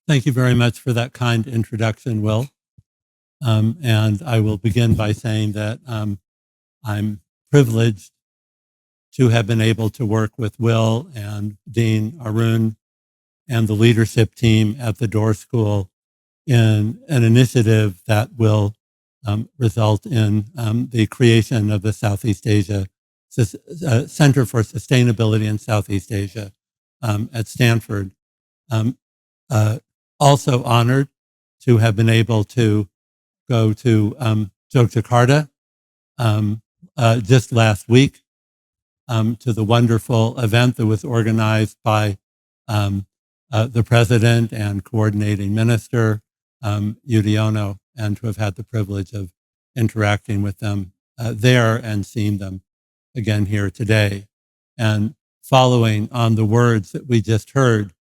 Thank you very much for that kind introduction, Will. And I will begin by saying that I'm privileged to have been able to work with Will and Dean Arun and the leadership team at the Door School in an initiative that will result in the creation of the Southeast Asia Center for Sustainability in Southeast Asia at Stanford. Also honored to have been able to go to Yogyakarta just last week to the wonderful event that was organized by the president and coordinating minister, Wirjawan, and to have had the privilege of interacting with them there and seeing them again here today. And following on the words that we just heard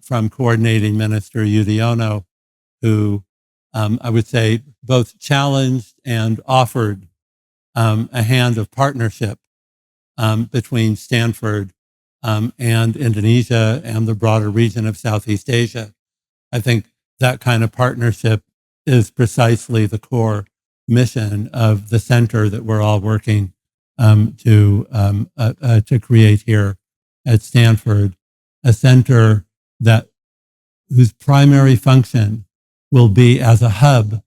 from coordinating minister Wirjawan, who I would say both challenged and offered a hand of partnership between Stanford and Indonesia and the broader region of Southeast Asia. I think that kind of partnership is precisely the core mission of the center that we're all working to create here at Stanford, a center whose primary function will be as a hub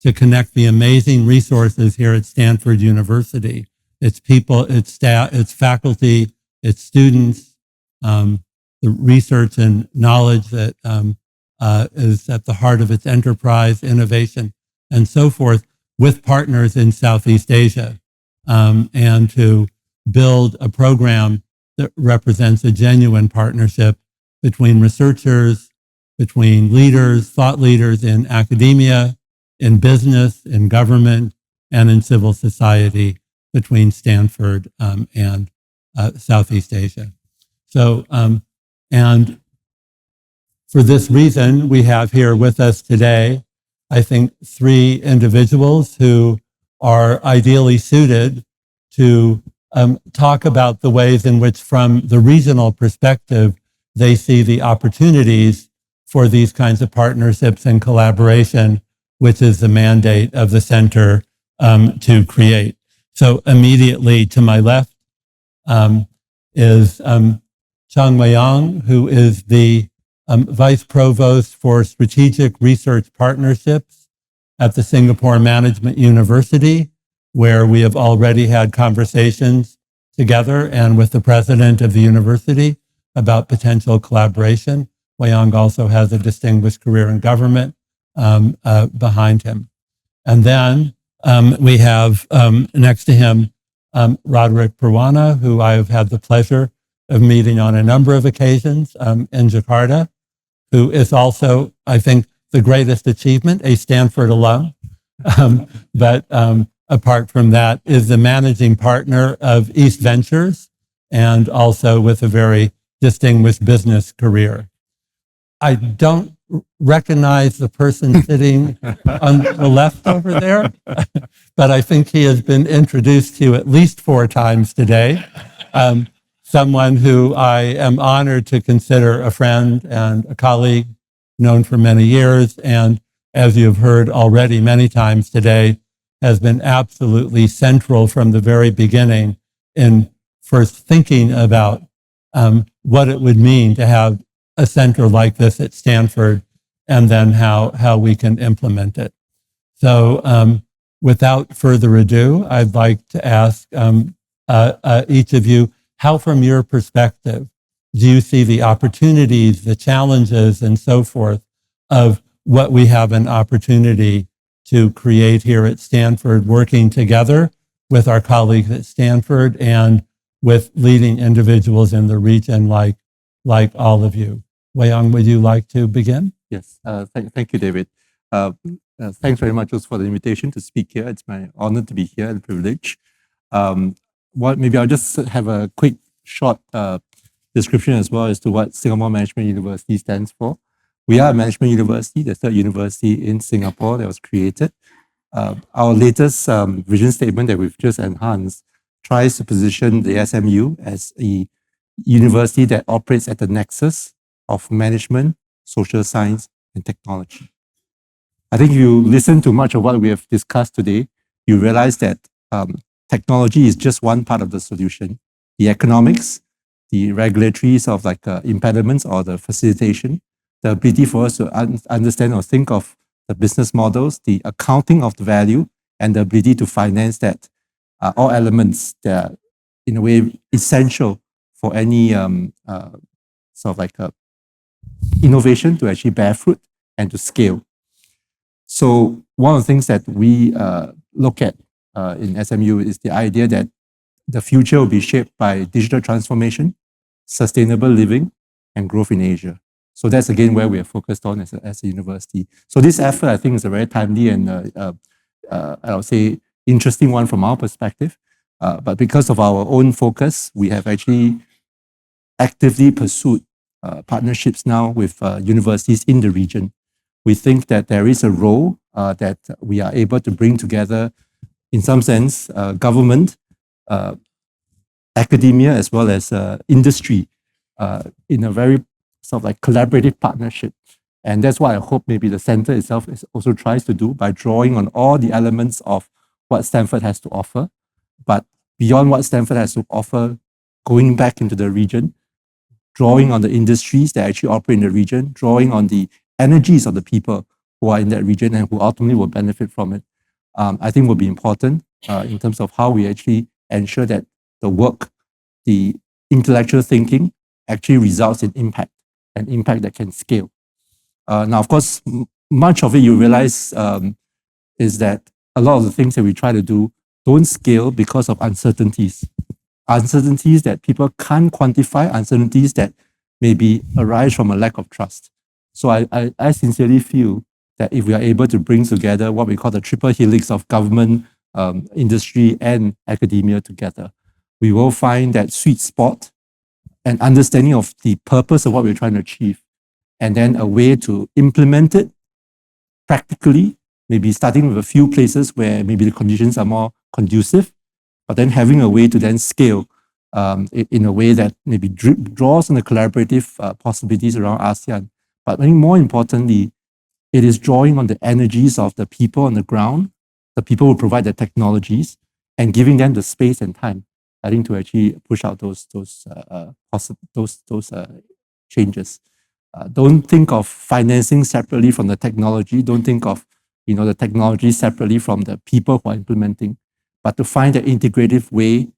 to connect the amazing resources here at Stanford University, its people, its staff, its faculty, its students, the research and knowledge that is at the heart of its enterprise, innovation, and so forth, with partners in Southeast Asia, and to build a program that represents a genuine partnership between researchers, between leaders, thought leaders in academia, in business, in government, and in civil society between Stanford and Southeast Asia. So, and for this reason, we have here with us today, I think, three individuals who are ideally suited to talk about the ways in which, from the regional perspective, they see the opportunities for these kinds of partnerships and collaboration, which is the mandate of the center to create. So immediately to my left is Cheong, who is the Vice Provost for Strategic Research Partnerships at the Singapore Management University, where we have already had conversations together and with the president of the university about potential collaboration. Cheong also has a distinguished career in government behind him. And then we have next to him Roderick Purwana, who I have had the pleasure of meeting on a number of occasions in Jakarta, who is also, I think, the greatest achievement, a Stanford alum. But apart from that, is the managing partner of East Ventures and also with a very distinguished business career. I don't recognize the person sitting on the left over there, but I think he has been introduced to you at least 4 times today. Someone who I am honored to consider a friend and a colleague, known for many years, and as you've heard already many times today, has been absolutely central from the very beginning in first thinking about what it would mean to have a center like this at Stanford, and then how we can implement it. So without further ado, I'd like to ask each of you, how from your perspective do you see the opportunities, the challenges, and so forth of what we have an opportunity to create here at Stanford, working together with our colleagues at Stanford and with leading individuals in the region like all of you. Cheong, would you like to begin? Yes, thank you, David. Thanks very much also for the invitation to speak here. It's my honor to be here and privilege. Maybe I'll just have a quick, short description as well as to what Singapore Management University stands for. We are a management university, the third university in Singapore that was created. Our latest vision statement that we've just enhanced tries to position the SMU as a university that operates at the nexus of management, social science, and technology. I think if you listen to much of what we have discussed today, you realize that technology is just one part of the solution. The economics, the regulatory sort of impediments or the facilitation, the ability for us to understand or think of the business models, the accounting of the value, and the ability to finance that are all elements that are, in a way, essential for any innovation to actually bear fruit and to scale. So one of the things that we look at in SMU is the idea that the future will be shaped by digital transformation, sustainable living, and growth in Asia. So that's again where we are focused on as a university. So this effort, I think, is a very timely and I would say interesting one from our perspective. But because of our own focus, we have actually actively pursued partnerships now with universities in the region. We think that there is a role that we are able to bring together, in some sense, government, academia, as well as industry in a very sort of like collaborative partnership. And that's what I hope maybe the center itself also tries to do by drawing on all the elements of what Stanford has to offer. But beyond what Stanford has to offer, going back into the region, drawing on the industries that actually operate in the region, drawing on the energies of the people who are in that region and who ultimately will benefit from it, I think will be important in terms of how we actually ensure that the work, the intellectual thinking actually results in impact, and impact that can scale. Now, of course, much of it you realize is that a lot of the things that we try to do don't scale because of uncertainties. Uncertainties that people can't quantify, uncertainties that maybe arise from a lack of trust. So I sincerely feel that if we are able to bring together what we call the triple helix of government, industry, and academia together, we will find that sweet spot and understanding of the purpose of what we're trying to achieve, and then a way to implement it practically, maybe starting with a few places where maybe the conditions are more conducive, but then having a way to then scale in a way that maybe draws on the collaborative possibilities around ASEAN. But I think more importantly, it is drawing on the energies of the people on the ground, the people who provide the technologies, and giving them the space and time, I think, to actually push out those changes. Don't think of financing separately from the technology. Don't think of the technology separately from the people who are implementing. But to find an integrative way,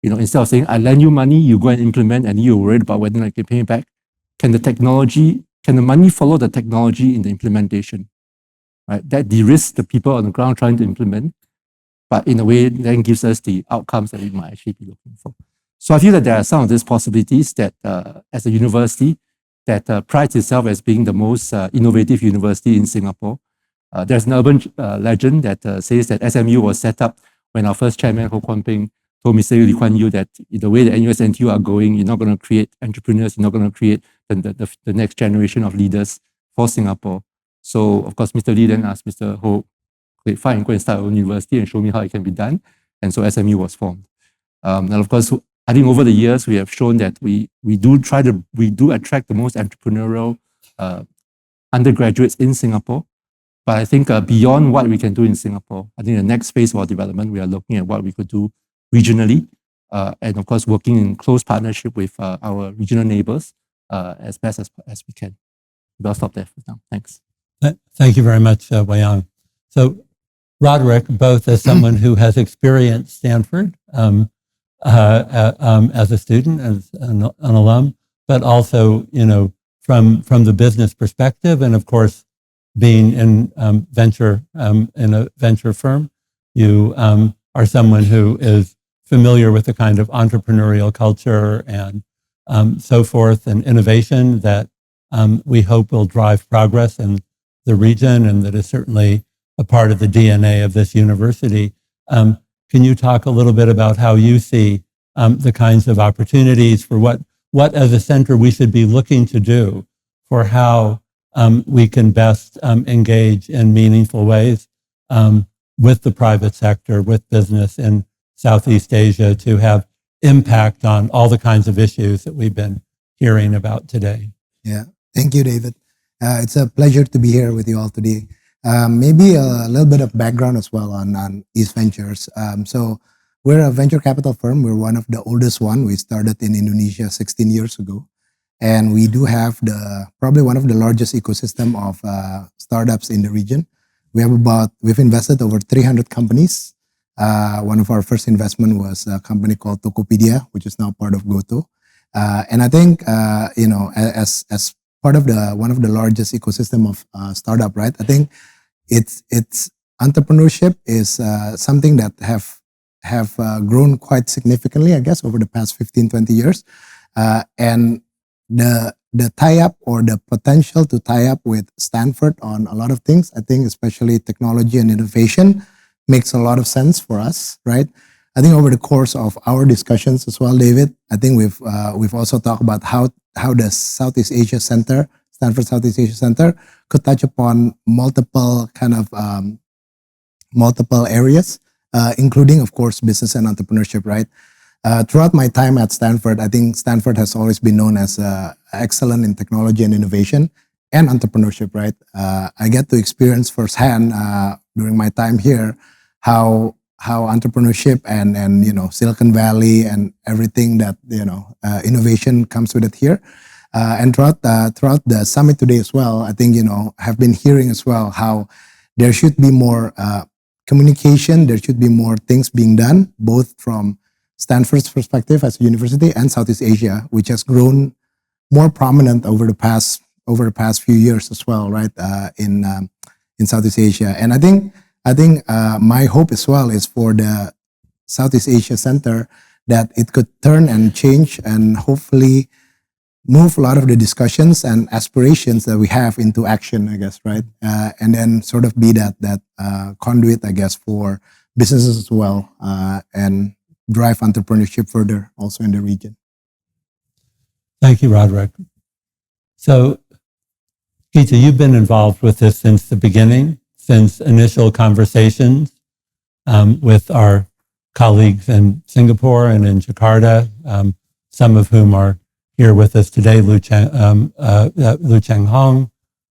instead of saying, I lend you money, you go and implement, and you're worried about whether I can pay it back. Can the money follow the technology in the implementation? Right? That de-risks the people on the ground trying to implement, but in a way then gives us the outcomes that we might actually be looking for. So I feel that there are some of these possibilities that as a university that prides itself as being the most innovative university in Singapore. There's an urban legend that says that SMU was set up when our first chairman, Ho Kwon Ping, told Mr. Lee Kuan Yew that the way the NUS and NTU are going, you're not going to create entrepreneurs, you're not going to create the next generation of leaders for Singapore. So, of course, Mr. Lee then asked Mr. Ho, okay, fine, go and start your own university and show me how it can be done. And so SMU was formed. And of course, I think over the years, we have shown that we do attract the most entrepreneurial undergraduates in Singapore. But I think beyond what we can do in Singapore, I think the next phase of our development, we are looking at what we could do regionally, and of course, working in close partnership with our regional neighbors as best as we can. I'll stop there for now. Thanks. Thank you very much, Wei-Yang. So, Roderick, both as someone who has experienced Stanford as a student, as an alum, but also, from the business perspective, and of course, being in in a venture firm, you are someone who is familiar with the kind of entrepreneurial culture and so forth, and innovation that we hope will drive progress in the region, and that is certainly a part of the DNA of this university. Can you talk a little bit about how you see the kinds of opportunities for what as a center we should be looking to do for how we can best engage in meaningful ways with the private sector, with business in Southeast Asia to have impact on all the kinds of issues that we've been hearing about today? Yeah, thank you, David. It's a pleasure to be here with you all today. Maybe a little bit of background as well on East Ventures. So we're a venture capital firm. We're one of the oldest one. We started in Indonesia 16 years ago. And we do have probably one of the largest ecosystem of startups in the region. We've invested over 300 companies. One of our first investment was a company called Tokopedia, which is now part of Goto. And I think, as part of one of the largest ecosystem of startup, right? I think it's entrepreneurship is something that have grown quite significantly, I guess, over the past 15, 20 years. And the tie-up or the potential to tie up with Stanford on a lot of things, I think especially technology and innovation makes a lot of sense for us, right? I think over the course of our discussions as well, David, I think we've also talked about how the Southeast Asia Center, Stanford Southeast Asia Center, could touch upon multiple multiple areas, including, of course, business and entrepreneurship, right? Throughout my time at Stanford, I think Stanford has always been known as excellent in technology and innovation and entrepreneurship, right? I get to experience firsthand during my time here how entrepreneurship and Silicon Valley and everything that innovation comes with it here. And throughout the summit today as well, I think have been hearing as well how there should be more communication, there should be more things being done, both from Stanford's perspective as a university and Southeast Asia, which has grown more prominent over the past few years as well, right? In Southeast Asia, and I think my hope as well is for the Southeast Asia Center that it could turn and change and hopefully move a lot of the discussions and aspirations that we have into action, I guess, right? And then sort of be that conduit, I guess, for businesses as well, and drive entrepreneurship further also in the region. Thank you, Roderick. So, Gita, you've been involved with this since the beginning, since initial conversations with our colleagues in Singapore and in Jakarta, some of whom are here with us today, Lu Cheng Hong,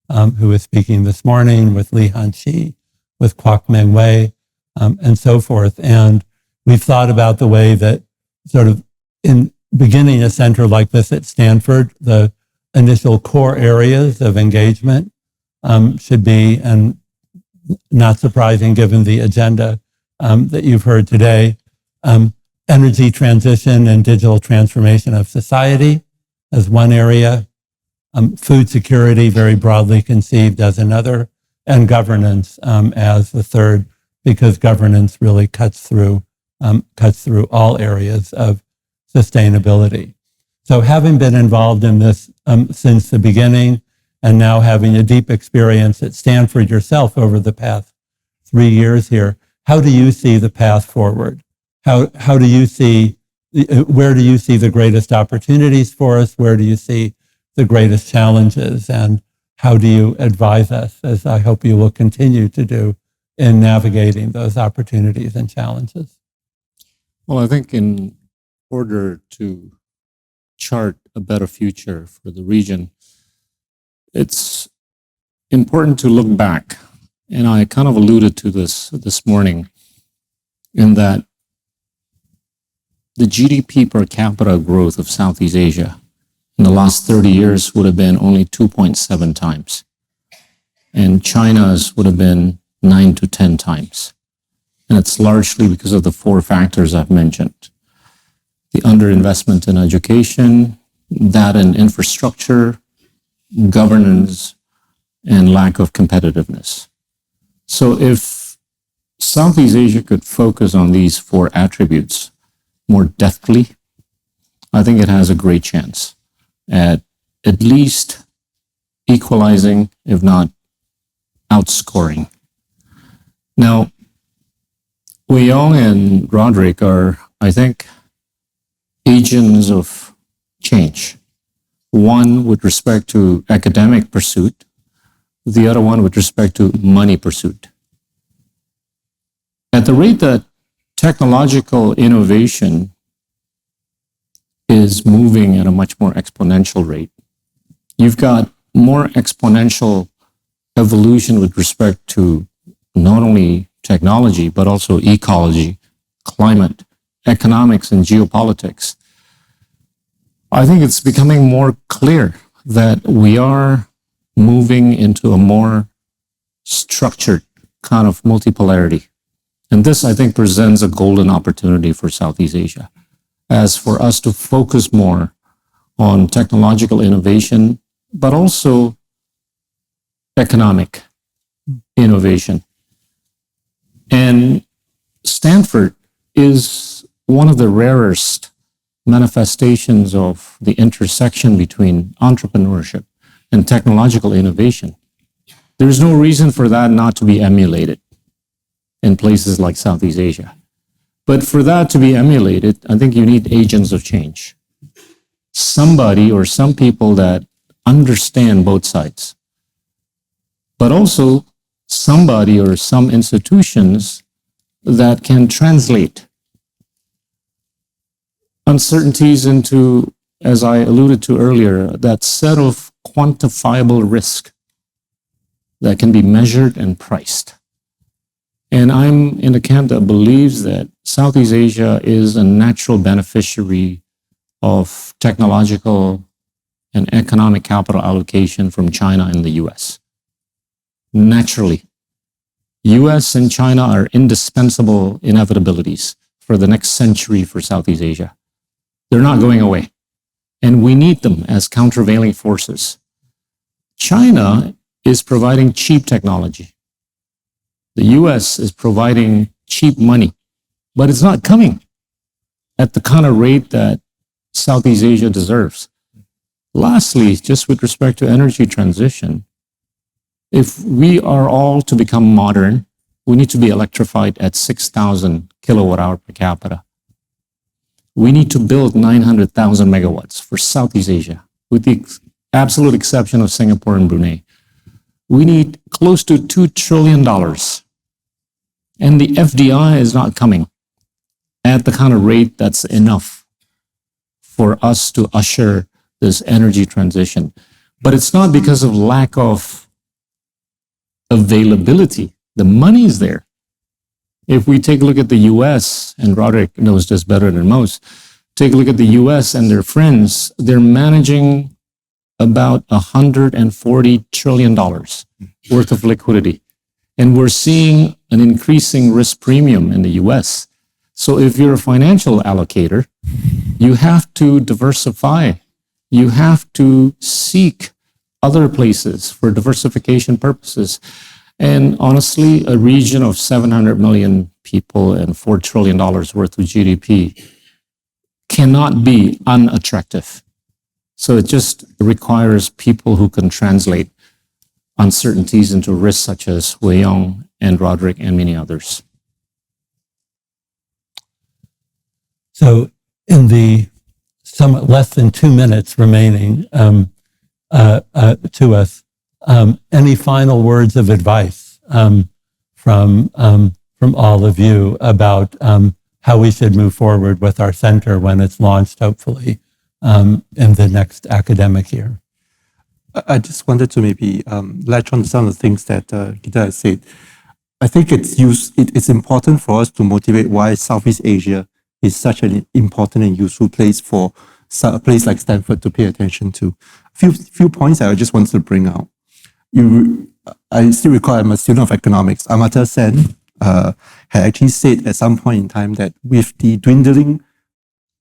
who is speaking this morning, with Li Han-chi, with Kwok Meng Wei, and so forth. And we've thought about the way that sort of in beginning a center like this at Stanford, the initial core areas of engagement should be, and not surprising given the agenda that you've heard today, energy transition and digital transformation of society as one area, food security very broadly conceived as another, and governance as the third, because governance really cuts through all areas of sustainability. So having been involved in this since the beginning, and now having a deep experience at Stanford yourself over the past 3 years here, how do you see the path forward? How do you see, where do you see the greatest opportunities for us? Where do you see the greatest challenges? And how do you advise us, as I hope you will continue to do, in navigating those opportunities and challenges? Well, I think in order to chart a better future for the region, it's important to look back. And I kind of alluded to this morning, in that the GDP per capita growth of Southeast Asia in the last 30 years would have been only 2.7 times. And China's would have been 9 to 10 times. And it's largely because of the 4 factors I've mentioned: the underinvestment in education, that in infrastructure, governance, and lack of competitiveness. So if Southeast Asia could focus on these 4 attributes more deftly, I think it has a great chance at least equalizing, if not outscoring. Now, Wirjawan and Roderick are, I think, agents of change. One with respect to academic pursuit, the other one with respect to money pursuit. At the rate that technological innovation is moving at a much more exponential rate, you've got more exponential evolution with respect to not only technology, but also ecology, climate, economics, and geopolitics. I think it's becoming more clear that we are moving into a more structured kind of multipolarity. And this, I think, presents a golden opportunity for Southeast Asia, as for us to focus more on technological innovation, but also economic innovation. And Stanford is one of the rarest manifestations of the intersection between entrepreneurship and technological innovation. There's no reason for that not to be emulated in places like Southeast Asia. But for that to be emulated, I think you need agents of change. Somebody or some people that understand both sides, but also somebody or some institutions that can translate uncertainties into, as I alluded to earlier, that set of quantifiable risk that can be measured and priced. And I'm in the camp that believes that Southeast Asia is a natural beneficiary of technological and economic capital allocation from China and the US. Naturally, US and China are indispensable inevitabilities for the next century for Southeast Asia. They're not going away. And we need them as countervailing forces. China is providing cheap technology. The US is providing cheap money, but it's not coming at the kind of rate that Southeast Asia deserves. Lastly, just with respect to energy transition, if we are all to become modern, we need to be electrified at 6,000 kilowatt hour per capita. We need to build 900,000 megawatts for Southeast Asia, with the absolute exception of Singapore and Brunei. We need close to $2 trillion. And the FDI is not coming at the kind of rate that's enough for us to usher this energy transition. But it's not because of lack of availability. The money is there. If we take a look at the US, and Roderick knows this better than most, take a look at the US and their friends, they're managing about $140 trillion worth of liquidity. And we're seeing an increasing risk premium in the US. So if you're a financial allocator, you have to diversify. You have to seek other places for diversification purposes. And honestly, a region of 700 million people and $4 trillion worth of GDP cannot be unattractive. So it just requires people who can translate uncertainties into risks such as Cheong and Roderick and many others. So in the somewhat less than 2 minutes remaining to us, any final words of advice from all of you about how we should move forward with our center when it's launched, hopefully, in the next academic year? I just wanted to maybe latch on to some of the things that Gita has said. I think it's important for us to motivate why Southeast Asia is such an important and useful place for a place like Stanford to pay attention to. A few points I just wanted to bring out. I still recall I'm a student of economics. Amartya Sen had actually said at some point in time that with the dwindling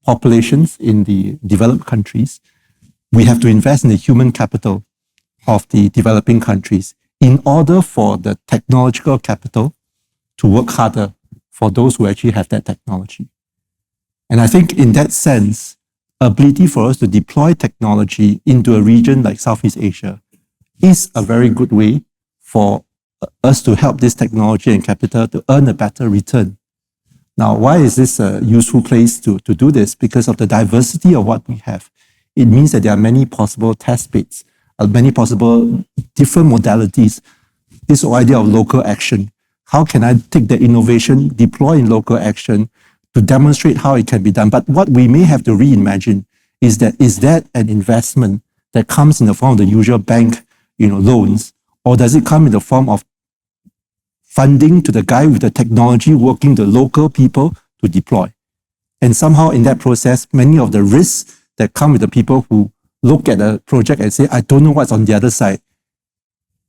populations in the developed countries, we have to invest in the human capital of the developing countries in order for the technological capital to work harder for those who actually have that technology. And I think in that sense, ability for us to deploy technology into a region like Southeast Asia is a very good way for us to help this technology and capital to earn a better return. Now, why is this a useful place to do this? Because of the diversity of what we have. It means that there are many possible test beds, many possible different modalities. This idea of local action. How can I take the innovation, deploy in local action to demonstrate how it can be done? But what we may have to reimagine is that an investment that comes in the form of the usual bank, loans, or does it come in the form of funding to the guy with the technology working the local people to deploy? And somehow in that process, many of the risks that come with the people who look at a project and say, I don't know what's on the other side,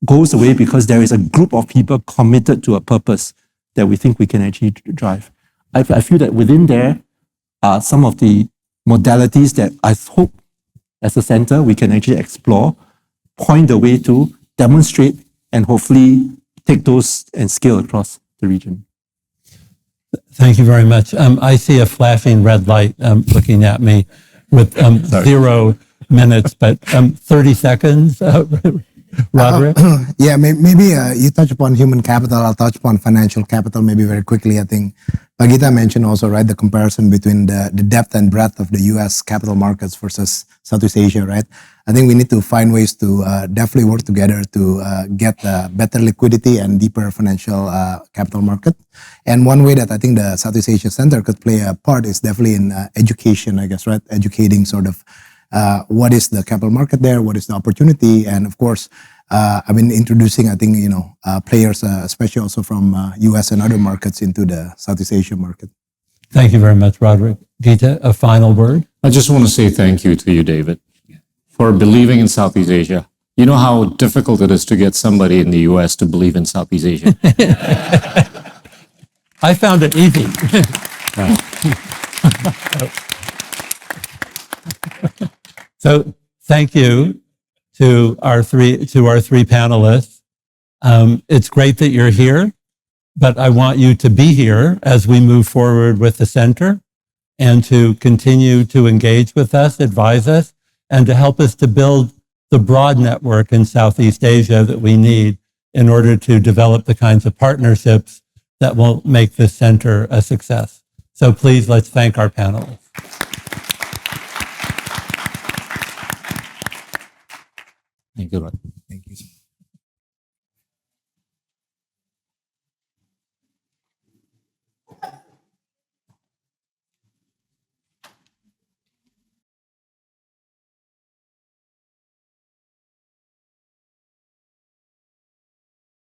goes away because there is a group of people committed to a purpose that we think we can actually drive. I feel that within there are some of the modalities that I hope as a center we can actually explore, point the way to, demonstrate, and hopefully take those and scale across the region. Thank you very much. I see a flashing red light looking at me with 0 minutes, but 30 seconds. Roderick? Yeah, maybe you touch upon human capital. I'll touch upon financial capital maybe very quickly. I think Gita mentioned also, right, the comparison between the depth and breadth of the U.S. capital markets versus Southeast Asia, right? I think we need to find ways to definitely work together to get better liquidity and deeper financial capital market. And one way that I think the Southeast Asia Center could play a part is definitely in education, I guess, right? Educating sort of what is the capital market there, what is the opportunity, and of course, I've been introducing, I think, players, especially also from US and other markets into the Southeast Asia market. Thank you very much, Roderick. Gita, a final word? I just want to say thank you to you, David, for believing in Southeast Asia. You know how difficult it is to get somebody in the US to believe in Southeast Asia. I found it easy. So thank you to our three panelists. It's great that you're here, but I want you to be here as we move forward with the center and to continue to engage with us, advise us, and to help us to build the broad network in Southeast Asia that we need in order to develop the kinds of partnerships that will make this center a success. So please, let's thank our panelists. Thank you, Rod. Thank you.